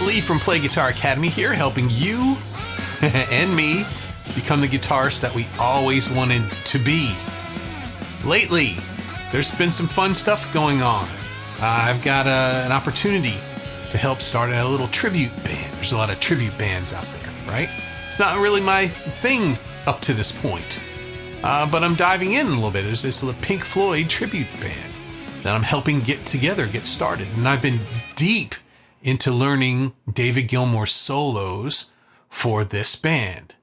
Lee from Play Guitar Academy here, helping you and me become the guitarist that we always wanted to be. Lately, there's been some fun stuff going on. I've got an opportunity to help start a little tribute band. There's a lot of tribute bands out there, right? It's not really my thing up to this point, but I'm diving in a little bit. There's this little Pink Floyd tribute band that I'm helping get started. And I've been deep into learning David Gilmour's solos for this band.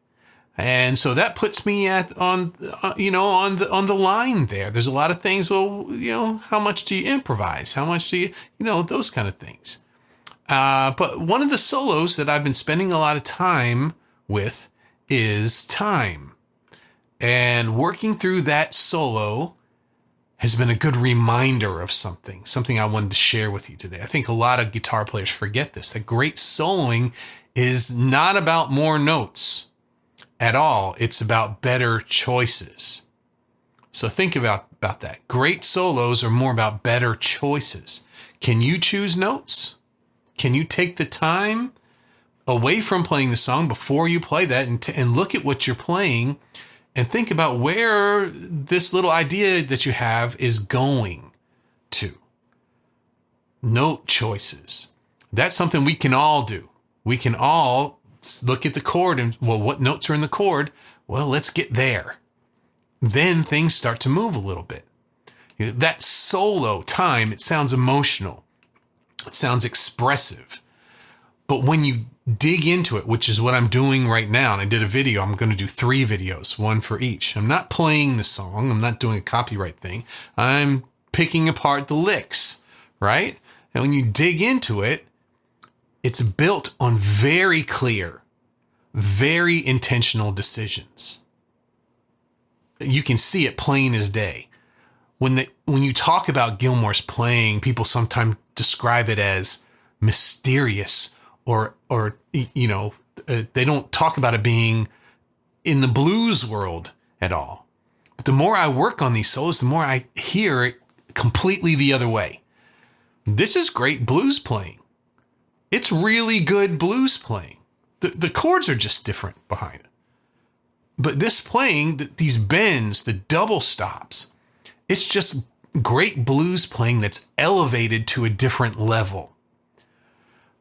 And so that puts me on the line there. There's a lot of things. Well, how much do you improvise? How much do you, those kind of things. But one of the solos that I've been spending a lot of time with is Time. And working through that solo has been a good reminder of something I wanted to share with you today. I think a lot of guitar players forget this, that great soloing is not about more notes at all. It's about better choices. So think about that. Great solos are more about better choices. Can you choose notes? Can you take the time away from playing the song before you play that and look at what you're playing and think about where this little idea that you have is going to? Note choices. That's something we can all do. We can all look at the chord and, well, what notes are in the chord? Well, let's get there. Then things start to move a little bit. That solo Time, it sounds emotional. It sounds expressive. But when you dig into it, which is what I'm doing right now, and I did a video, I'm going to do 3 videos, one for each. I'm not playing the song. I'm not doing a copyright thing. I'm picking apart the licks, right? And when you dig into it, it's built on very clear, very intentional decisions. You can see it plain as day. When you talk about Gilmour's playing, people sometimes describe it as mysterious or they don't talk about it being in the blues world at all. But the more I work on these solos, the more I hear it completely the other way. This is great blues playing. It's really good blues playing. The chords are just different behind it. But this playing, these bends, the double stops, it's just great blues playing that's elevated to a different level.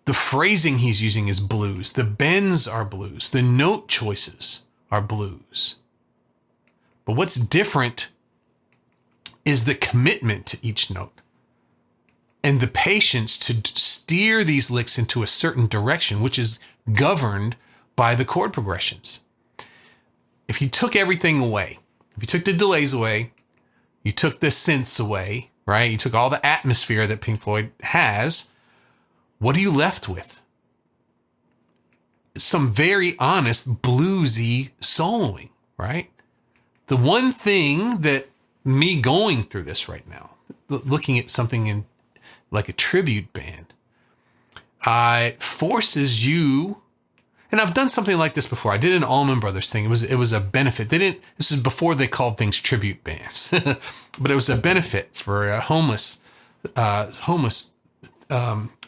The phrasing he's using is blues. The bends are blues. The note choices are blues. But what's different is the commitment to each note and the patience to steer these licks into a certain direction, which is governed by the chord progressions. If you took everything away, if you took the delays away, you took the synths away, right? You took all the atmosphere that Pink Floyd has, what are you left with? Some very honest bluesy soloing, right? The one thing that me going through this right now, looking at something in like a tribute band, forces you, and I've done something like this before. I did an Allman Brothers thing. It was a benefit. This is before they called things tribute bands, but it was a benefit for a homeless.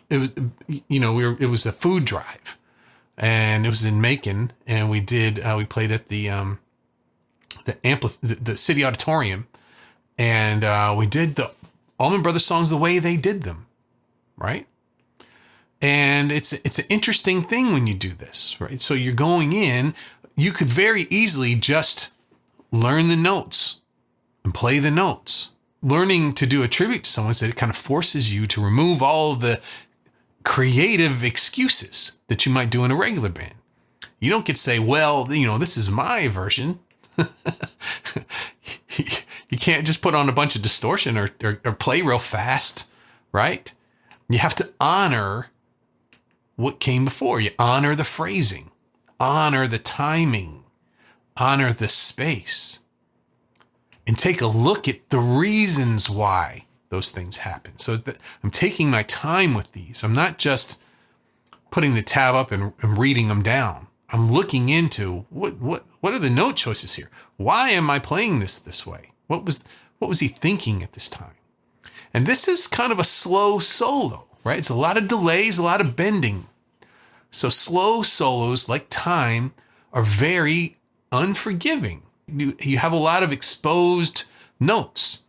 It was, it was a food drive, and it was in Macon, and we played at the City Auditorium, and we did the Allman Brothers songs the way they did them, right? And it's an interesting thing when you do this, right? So you're going in, you could very easily just learn the notes and play the notes. Learning to do a tribute to someone, so it kind of forces you to remove all the creative excuses that you might do in a regular band. You don't get to say, well, this is my version. You can't just put on a bunch of distortion or play real fast, right? You have to honor what came before. You honor the phrasing, honor the timing, honor the space, and take a look at the reasons why those things happen. So I'm taking my time with these. I'm not just putting the tab up and reading them down. I'm looking into what are the note choices here? Why am I playing this way? What was he thinking at this time? And this is kind of a slow solo, right? It's a lot of delays, a lot of bending, So slow solos, like time, are very unforgiving. You have a lot of exposed notes.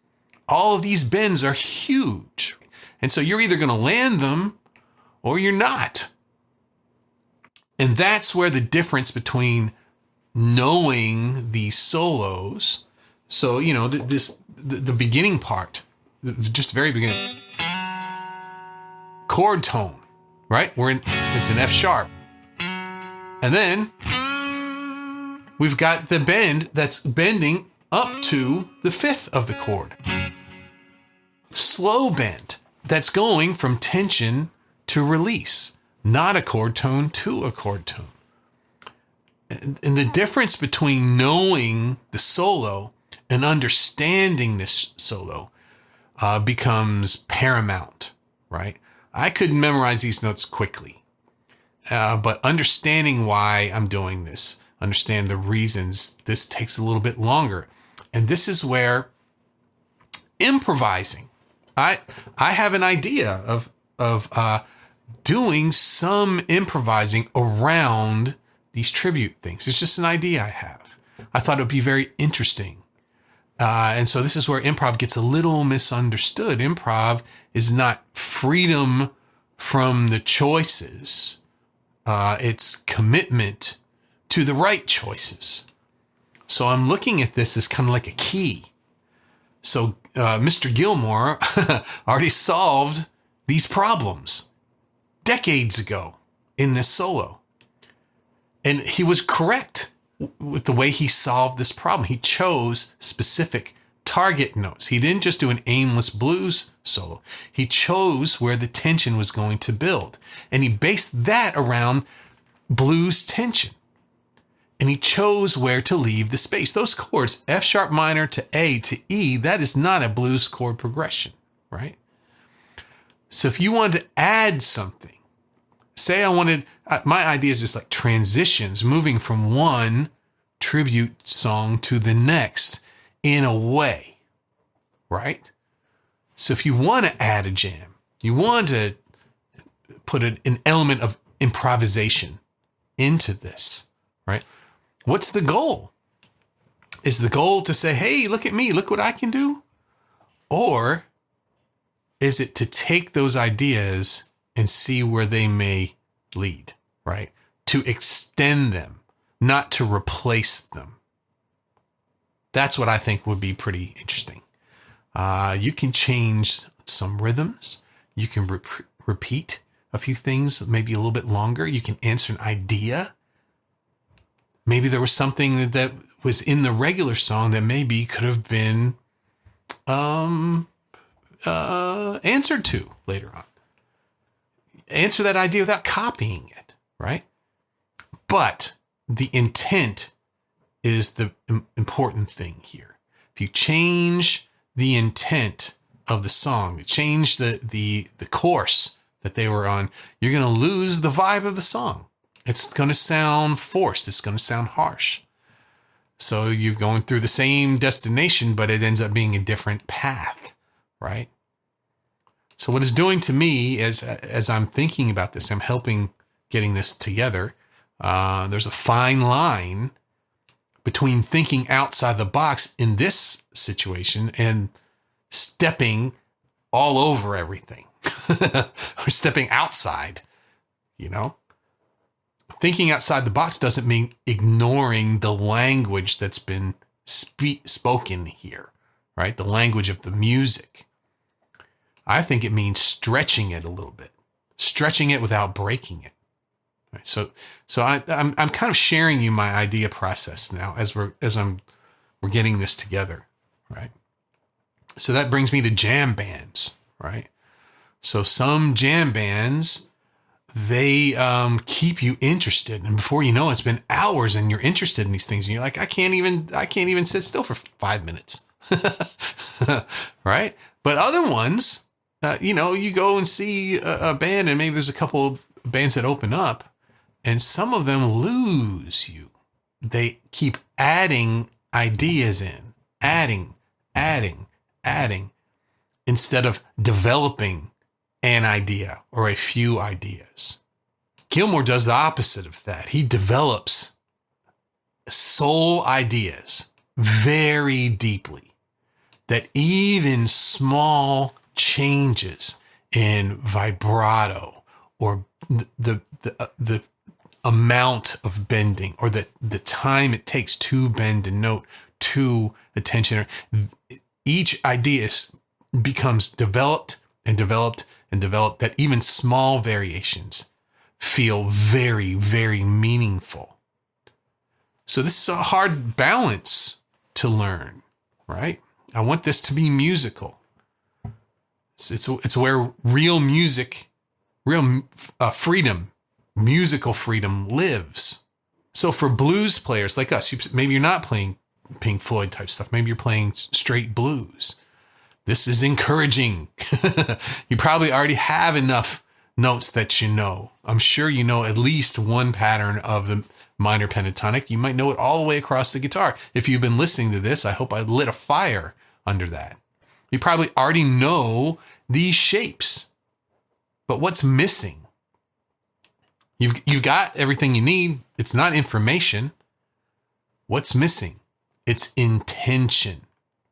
All of these bends are huge. And so you're either going to land them or you're not. And that's where the difference between knowing these solos. So, the beginning part, just the very beginning, chord tone, right? It's an F sharp. And then we've got the bend that's bending up to the fifth of the chord. Slow bend that's going from tension to release, not a chord tone to a chord tone. And the difference between knowing the solo and understanding this solo becomes paramount, right? I could memorize these notes quickly, but understanding why I'm doing this, understand the reasons, this takes a little bit longer. And this is where improvising, I have an idea of doing some improvising around these tribute things. It's just an idea I have. I thought it would be very interesting. And so this is where improv gets a little misunderstood. Improv is not freedom from the choices. It's commitment to the right choices. So I'm looking at this as kind of like a key. So Mr. Gilmour already solved these problems decades ago in this solo. And he was correct with the way he solved this problem. He chose specific target notes. He didn't just do an aimless blues solo. He chose where the tension was going to build. And he based that around blues tension. And he chose where to leave the space. Those chords, F sharp minor to A to E, that is not a blues chord progression, right? So if you wanted to add something, say I wanted, my idea is just like transitions, moving from one tribute song to the next in a way, right? So if you want to add a jam, you want to put an element of improvisation into this, right? What's the goal? Is the goal to say, hey, look at me, look what I can do? Or is it to take those ideas and see where they may lead, right? To extend them, not to replace them. That's what I think would be pretty interesting. You can change some rhythms. You can repeat a few things, maybe a little bit longer. You can answer an idea. Maybe there was something that was in the regular song that maybe could have been answered to later on. Answer that idea without copying it, right? But the intent is the important thing here. If you change the intent of the song, change the course that they were on, you're going to lose the vibe of the song. It's going to sound forced. It's going to sound harsh. So you're going through the same destination, but it ends up being a different path, right? So what it's doing to me as I'm thinking about this, I'm helping getting this together. There's a fine line between thinking outside the box in this situation and stepping all over everything or stepping outside, Thinking outside the box doesn't mean ignoring the language that's been spoken here, right? The language of the music. I think it means stretching it a little bit, stretching it without breaking it. Right? So I'm kind of sharing you my idea process now as we're getting this together, right? So that brings me to jam bands, right? So some jam bands, they keep you interested, and before you know, it's been hours, and you're interested in these things, and you're like, I can't even sit still for 5 minutes, right? But other ones, you go and see a band, and maybe there's a couple of bands that open up, and some of them lose you. They keep adding ideas in, adding, instead of developing an idea or a few ideas. Gilmour does the opposite of that. He develops soul ideas very deeply, that even small changes in vibrato or the amount of bending or the time it takes to bend a note to a tensioner, each idea becomes developed and developed and developed, that even small variations feel very, very meaningful. So this is a hard balance to learn, right? I want this to be musical. It's where real music, real freedom, musical freedom lives. So for blues players like us, maybe you're not playing Pink Floyd type stuff. Maybe you're playing straight blues. This is encouraging. You probably already have enough notes that you know. I'm sure you know at least one pattern of the minor pentatonic. You might know it all the way across the guitar. If you've been listening to this, I hope I lit a fire under that. You probably already know these shapes. But what's missing? You've got everything you need. It's not information. What's missing? It's intention.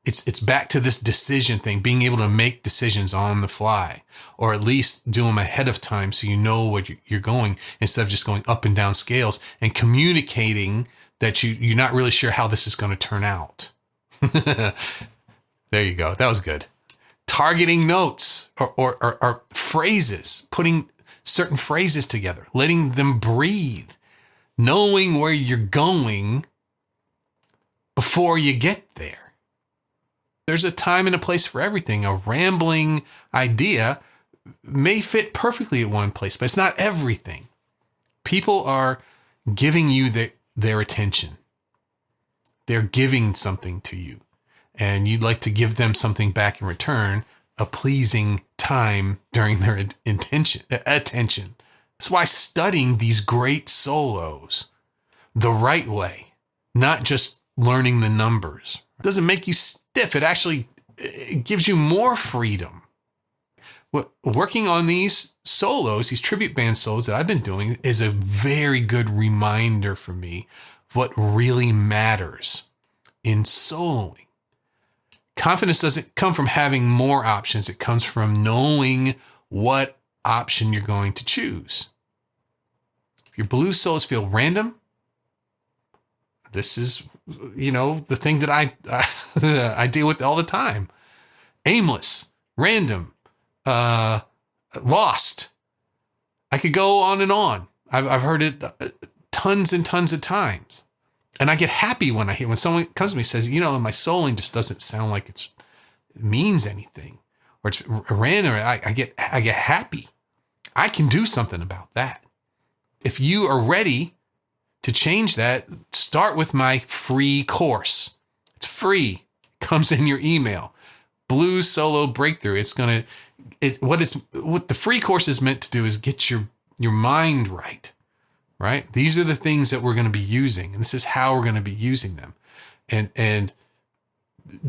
It's back to this decision thing, being able to make decisions on the fly, or at least do them ahead of time so you know where you're going, instead of just going up and down scales and communicating that you're not really sure how this is going to turn out. There you go. That was good. Targeting notes or phrases, putting certain phrases together, letting them breathe, knowing where you're going before you get there. There's a time and a place for everything. A rambling idea may fit perfectly at one place, but it's not everything. People are giving you their attention. They're giving something to you, and you'd like to give them something back in return, a pleasing time during their attention. That's why studying these great solos the right way, not just learning the numbers, doesn't make you stiff. It gives you more freedom. Working on these solos, these tribute band solos that I've been doing, is a very good reminder for me of what really matters in soloing. Confidence doesn't come from having more options. It comes from knowing what option you're going to choose. If your blues solos feel random, this is, the thing that I deal with all the time. Aimless, random, lost. I could go on and on. I've heard it tons and tons of times. And I get happy when someone comes to me and says, my soloing just doesn't sound like it means anything, or it's random. I get happy. I can do something about that. If you are ready to change that, start with my free course. It's free. It comes in your email. Blues Solo Breakthrough. What the free course is meant to do is get your mind right. Right? These are the things that we're going to be using, and this is how we're going to be using them. And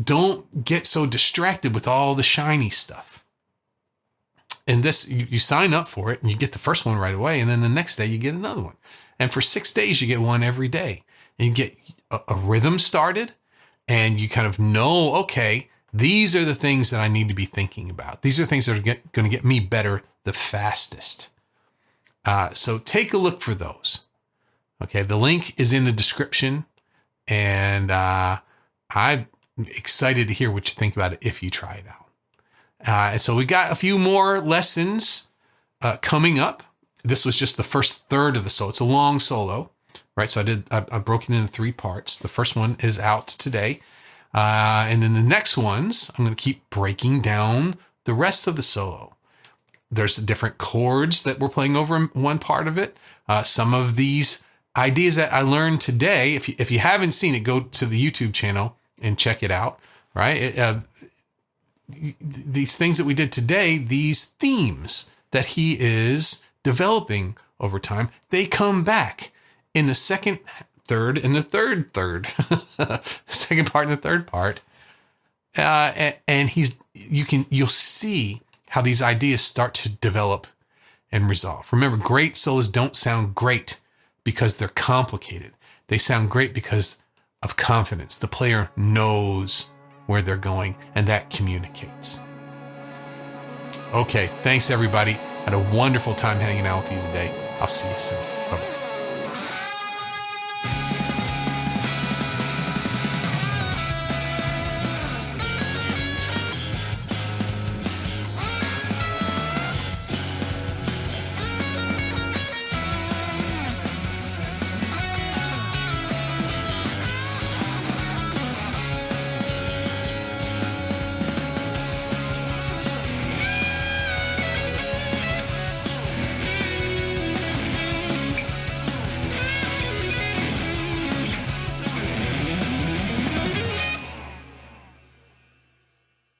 don't get so distracted with all the shiny stuff. And this, you sign up for it and you get the first one right away, and then the next day you get another one. And for 6 days, you get one every day. And you get a rhythm started, and you kind of know, okay, these are the things that I need to be thinking about. These are things that are going to get me better the fastest. So take a look for those. Okay, the link is in the description, and I'm excited to hear what you think about it if you try it out. And so we got a few more lessons coming up. This was just the first third of the solo. It's a long solo, right? So I broke it into 3 parts. The first one is out today. And then the next ones, I'm going to keep breaking down the rest of the solo. There's different chords that we're playing over in one part of it. Some of these ideas that I learned today, if you haven't seen it, go to the YouTube channel and check it out, right? These things that we did today, these themes that he is developing over time, they come back in the second third and the third, the second part and the third part. And you'll see how these ideas start to develop and resolve. Remember, great solos don't sound great because they're complicated. They sound great because of confidence. The player knows where they're going, and that communicates. Okay, thanks everybody. Had a wonderful time hanging out with you today. I'll see you soon.